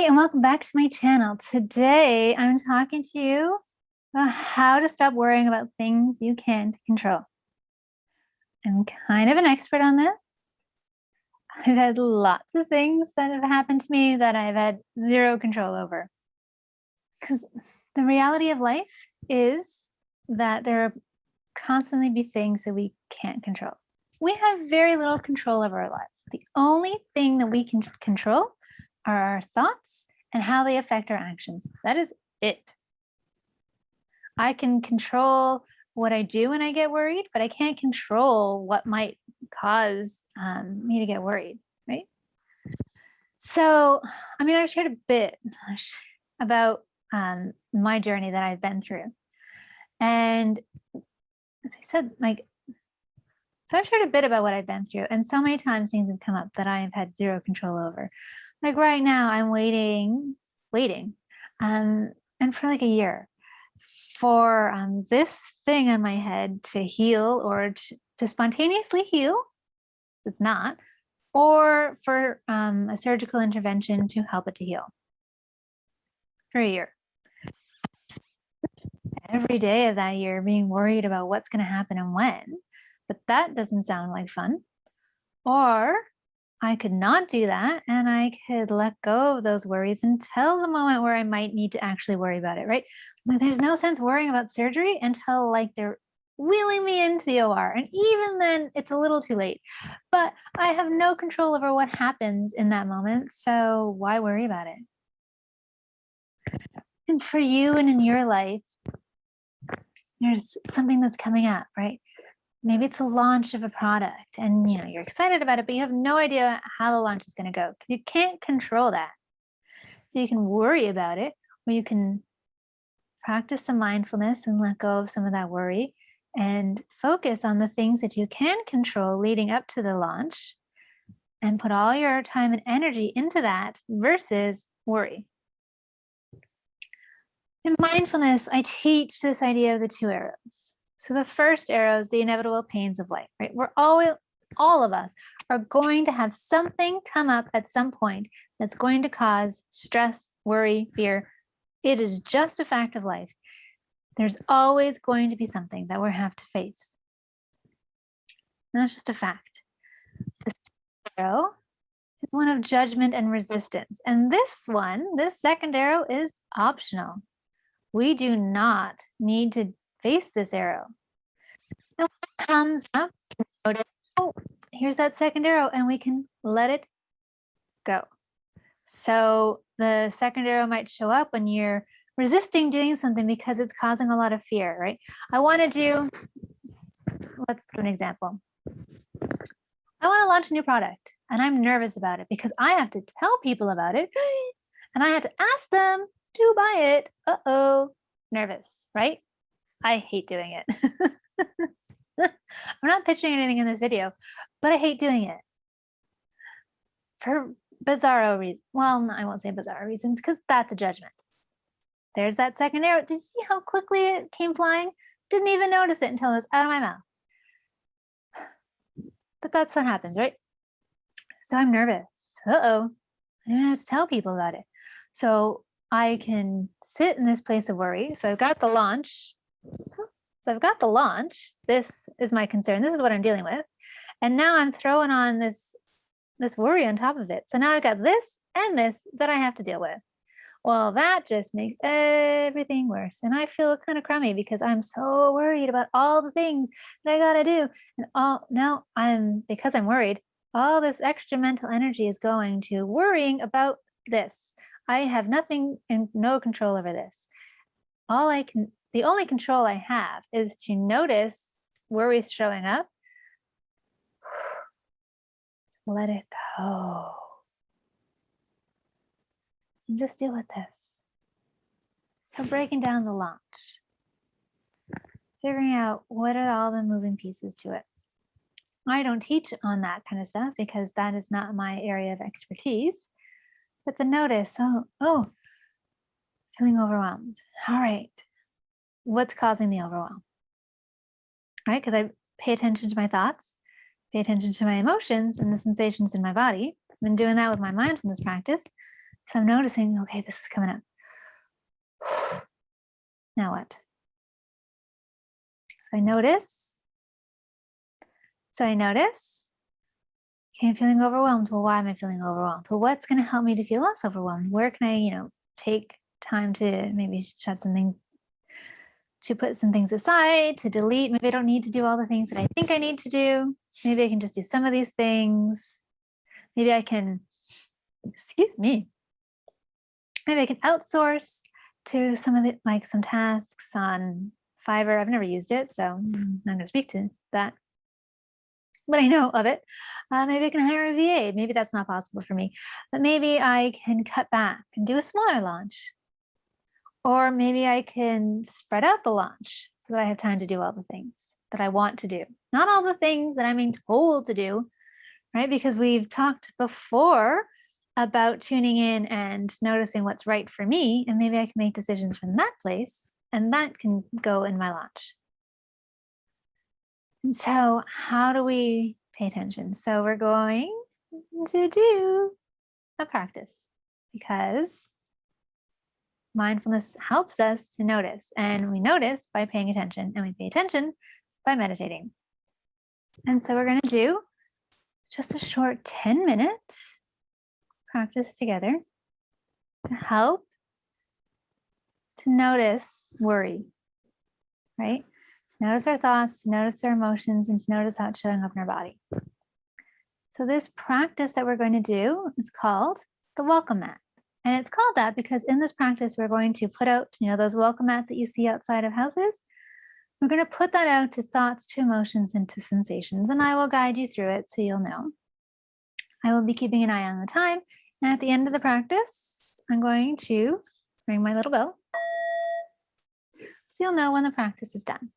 and welcome back to my channel. Today, I'm talking to you about how to stop worrying about things you can't control. I'm kind of an expert on this. I've had lots of things that have happened to me that I've had zero control over. Because the reality of life is that there will constantly be things that we can't control. We have very little control over our lives. The only thing that we can control are our thoughts and how they affect our actions. That is it. I can control what I do when I get worried, but I can't control what might cause me to get worried, right? So, I've shared a bit about my journey that I've been through. And as I said, so I've shared a bit about what I've been through, and so many times things have come up that I have had zero control over. Like right now, I'm waiting, and for like a year for this thing on my head to heal or to spontaneously heal. It's not, or for a surgical intervention to help it to heal. For a year. Every day of that year being worried about what's going to happen and when, but that doesn't sound like fun. Or I could not do that and I could let go of those worries until the moment where I might need to actually worry about it, right? Like, there's no sense worrying about surgery until they're wheeling me into the OR. And even then it's a little too late, but I have no control over what happens in that moment. So why worry about it? And for you and in your life, there's something that's coming up, right? Maybe it's a launch of a product and you're excited about it, but you have no idea how the launch is going to go because you can't control that. So you can worry about it, or you can practice some mindfulness and let go of some of that worry and focus on the things that you can control leading up to the launch and put all your time and energy into that versus worry. In mindfulness, I teach this idea of the two arrows. So the first arrow is the inevitable pains of life, right? All of us are going to have something come up at some point that's going to cause stress, worry, fear. It is just a fact of life. There's always going to be something that we have to face. And that's just a fact. The second arrow is one of judgment and resistance. And this second arrow is optional. We do not need to face this arrow. And when it comes up, notice, oh, here's that second arrow, and we can let it go. So the second arrow might show up when you're resisting doing something because it's causing a lot of fear, right? Let's do an example. I want to launch a new product and I'm nervous about it because I have to tell people about it and I have to ask them to buy it. Nervous, right? I hate doing it. I'm not pitching anything in this video, but I hate doing it for bizarro reasons. Well, I won't say bizarro reasons because that's a judgment. There's that second arrow. Do you see how quickly it came flying? Didn't even notice it until it was out of my mouth. But that's what happens, right? So I'm nervous. I have to tell people about it. So I can sit in this place of worry. So I've got the launch. This is my concern. This is what I'm dealing with. And now I'm throwing on this worry on top of it. So now I've got this and this that I have to deal with. Well, that just makes everything worse. And I feel kind of crummy because I'm so worried about all the things that I got to do. And because I'm worried, all this extra mental energy is going to worrying about this. I have nothing and no control over this. The only control I have is to notice worries showing up. Let it go. And just deal with this. So breaking down the launch. Figuring out what are all the moving pieces to it. I don't teach on that kind of stuff because that is not my area of expertise. But the notice, feeling overwhelmed. All right. What's causing the overwhelm? All right, because I pay attention to my thoughts, pay attention to my emotions and the sensations in my body. I've been doing that with my mindfulness practice. So I'm noticing, okay, this is coming up. Now what? So I notice. So I notice. Okay, I'm feeling overwhelmed. Well, why am I feeling overwhelmed? Well, what's going to help me to feel less overwhelmed? Where can I, take time to maybe shut some things, to put some things aside, to delete? Maybe I don't need to do all the things that I think I need to do. Maybe I can just do some of these things. Maybe I can, excuse me, maybe I can outsource to some of the, like some tasks on Fiverr. I've never used it, so I'm not going to speak to that, but I know of it. Maybe I can hire a VA. Maybe that's not possible for me, but maybe I can cut back and do a smaller launch. Or maybe I can spread out the launch so that I have time to do all the things that I want to do. Not all the things that I'm being told to do, right? Because we've talked before about tuning in and noticing what's right for me. And maybe I can make decisions from that place, and that can go in my launch. And so, how do we pay attention? So, we're going to do a practice because mindfulness helps us to notice, and we notice by paying attention, and we pay attention by meditating. And so, we're going to do just a short 10-minute practice together to help to notice worry, right? To notice our thoughts, to notice our emotions, and to notice how it's showing up in our body. So this practice that we're going to do is called the welcome mat. And it's called that because in this practice, we're going to put out, those welcome mats that you see outside of houses. We're going to put that out to thoughts, to emotions, and to sensations. And I will guide you through it so you'll know. I will be keeping an eye on the time. And at the end of the practice, I'm going to ring my little bell so you'll know when the practice is done.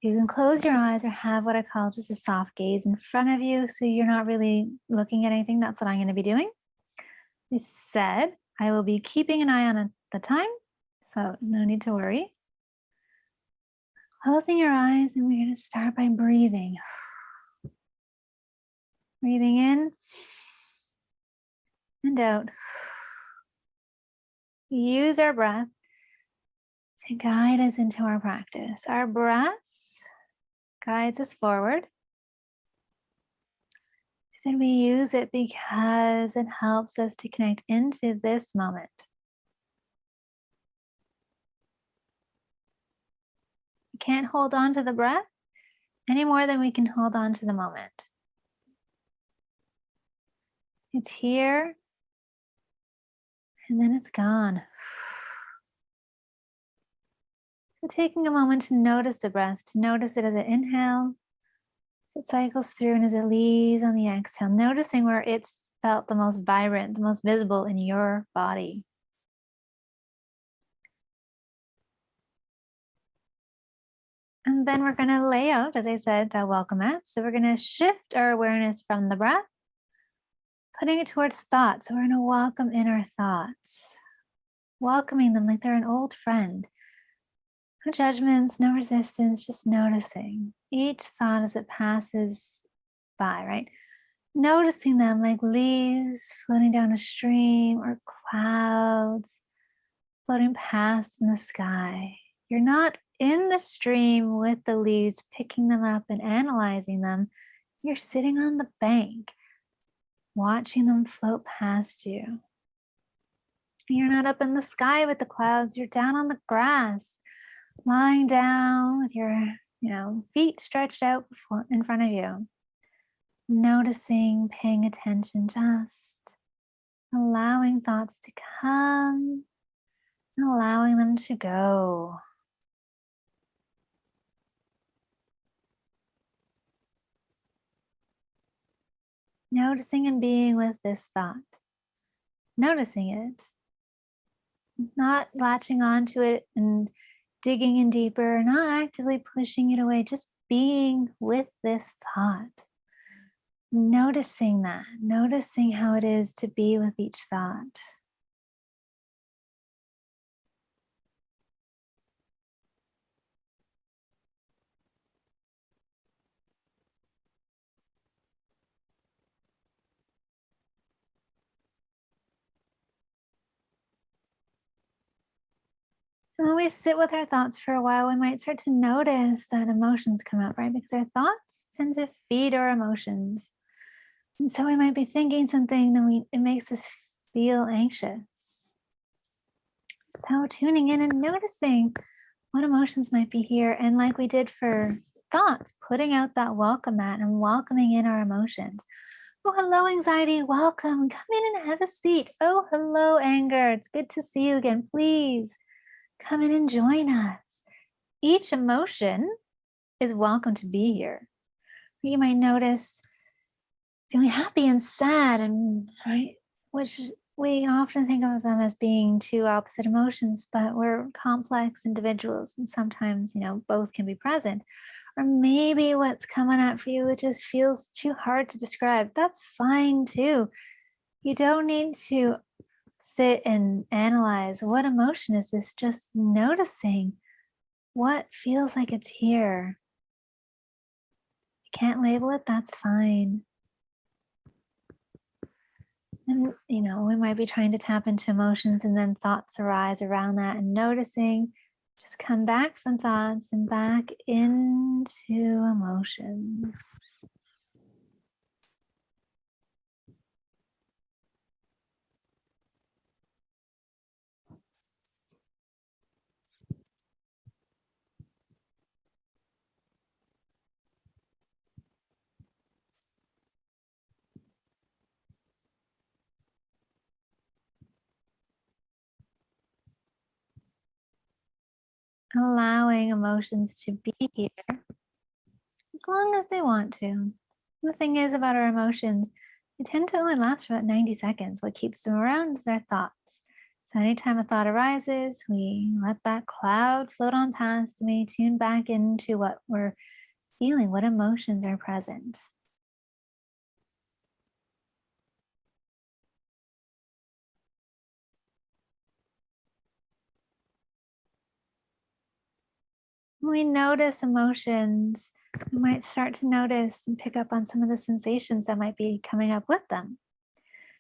You can close your eyes or have what I call just a soft gaze in front of you so you're not really looking at anything. That's what I'm going to be doing. I said I will be keeping an eye on the time, so no need to worry. Closing your eyes, and we're going to start by breathing. Breathing in and out. Use our breath to guide us into our practice. Our breath guides us forward. I said we use it because it helps us to connect into this moment. We can't hold on to the breath any more than we can hold on to the moment. It's here and then it's gone. So taking a moment to notice the breath, to notice it as it inhale, as it cycles through, and as it leaves on the exhale, noticing where it's felt the most vibrant, the most visible in your body. And then we're going to lay out, as I said, that welcome mat. So we're going to shift our awareness from the breath, putting it towards thoughts. So we're going to welcome in our thoughts, welcoming them like they're an old friend. No judgments, no resistance, just noticing each thought as it passes by, right? Noticing them like leaves floating down a stream or clouds floating past in the sky. You're not in the stream with the leaves, picking them up and analyzing them. You're sitting on the bank, watching them float past you. You're not up in the sky with the clouds. You're down on the grass, lying down with your, feet stretched out in front of you. Noticing, paying attention, just allowing thoughts to come and allowing them to go. Noticing and being with this thought. Noticing it. Not latching onto it and digging in deeper, not actively pushing it away, just being with this thought. Noticing that, noticing how it is to be with each thought. And when we sit with our thoughts for a while, we might start to notice that emotions come up, right? Because our thoughts tend to feed our emotions. And so we might be thinking something, then it makes us feel anxious. So tuning in and noticing what emotions might be here. And like we did for thoughts, putting out that welcome mat and welcoming in our emotions. Oh, hello, anxiety. Welcome. Come in and have a seat. Oh, hello, anger. It's good to see you again. Please come in and join us. Each emotion is welcome to be here. You might notice feeling happy and sad, and right, which we often think of them as being two opposite emotions, but we're complex individuals, and sometimes, both can be present. Or maybe what's coming up for you, it just feels too hard to describe. That's fine too. You don't need to sit and analyze what emotion is this, just noticing what feels like it's here. You can't label it, that's fine. And, we might be trying to tap into emotions and then thoughts arise around that, and noticing, just come back from thoughts and back into emotions. Allowing emotions to be here as long as they want to. The thing is about our emotions, they tend to only last for about 90 seconds. What keeps them around is our thoughts. So anytime a thought arises, we let that cloud float on past, and we tune back into what we're feeling, what emotions are present. When we notice emotions, we might start to notice and pick up on some of the sensations that might be coming up with them.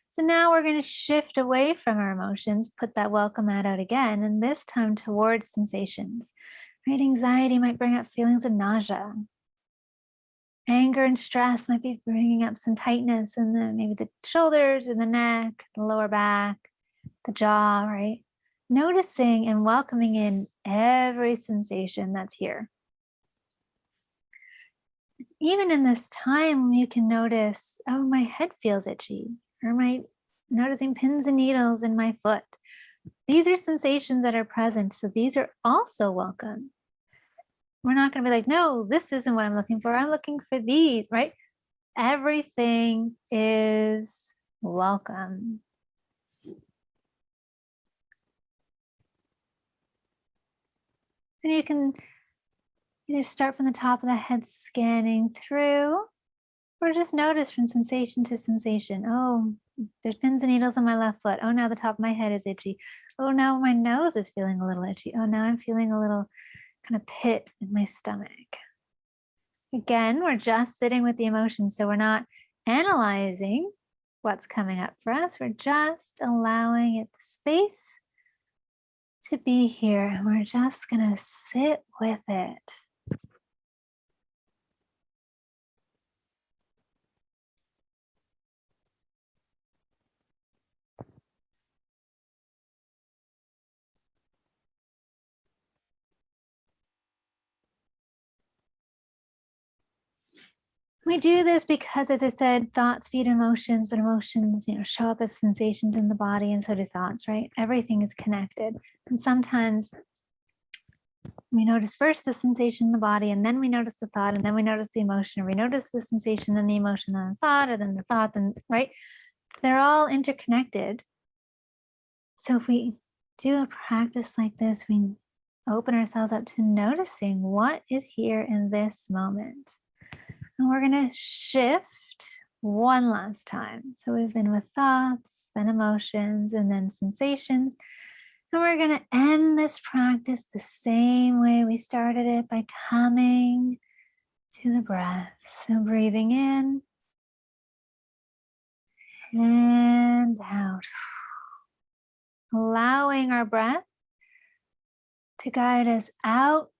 So now we're going to shift away from our emotions, put that welcome mat out again, and this time towards sensations. Right? Anxiety might bring up feelings of nausea. Anger and stress might be bringing up some tightness in maybe the shoulders or the neck, the lower back, the jaw, right? Noticing and welcoming in every sensation that's here. Even in this time, you can notice, oh, my head feels itchy, or noticing pins and needles in my foot. These are sensations that are present, so these are also welcome. We're not going to be like, no, this isn't what I'm looking for. I'm looking for these, right? Everything is welcome. And you can either start from the top of the head, scanning through, or just notice from sensation to sensation. Oh, there's pins and needles on my left foot. Oh, now the top of my head is itchy. Oh, now my nose is feeling a little itchy. Oh, now I'm feeling a little kind of pit in my stomach. Again, we're just sitting with the emotions, so we're not analyzing what's coming up for us. We're just allowing it the space to be here, and we're just going to sit with it. We do this because, as I said, thoughts feed emotions, but emotions, show up as sensations in the body, and so do thoughts, right? Everything is connected. And sometimes we notice first the sensation in the body, and then we notice the thought, and then we notice the emotion, or we notice the sensation, then the emotion, then the thought, and then the thought, and right? They're all interconnected. So if we do a practice like this, we open ourselves up to noticing what is here in this moment. And we're going to shift one last time. So we've been with thoughts, then emotions, and then sensations. And we're going to end this practice the same way we started it, by coming to the breath. So breathing in and out. Allowing our breath to guide us out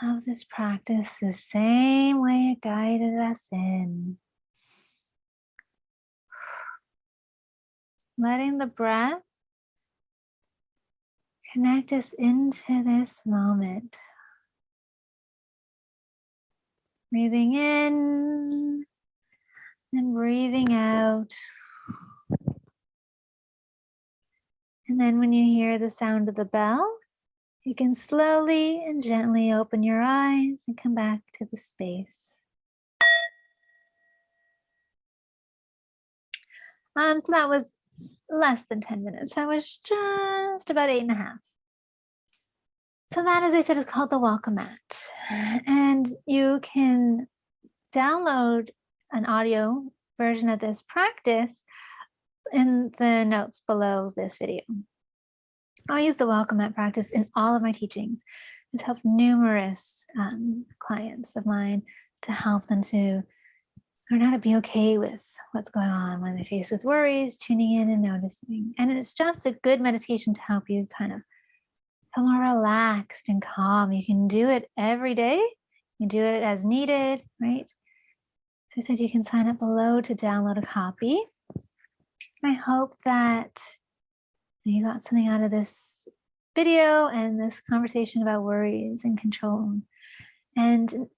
of this practice the same way it guided us in. Letting the breath connect us into this moment. Breathing in and breathing out. And then when you hear the sound of the bell, you can slowly and gently open your eyes and come back to the space. So that was less than 10 minutes. That was just about 8.5. So that, as I said, is called the welcome mat. And you can download an audio version of this practice in the notes below this video. I'll use the welcome mat practice in all of my teachings. It's helped numerous clients of mine to help them to learn how to be okay with what's going on when they're faced with worries, tuning in and noticing. And it's just a good meditation to help you kind of feel more relaxed and calm. You can do it every day. You can do it as needed, right? As I said, you can sign up below to download a copy. I hope that you got something out of this video and this conversation about worries and control. And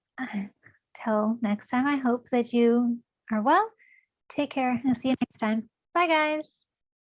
till next time, I hope that you are well. Take care. I'll see you next time. Bye, guys.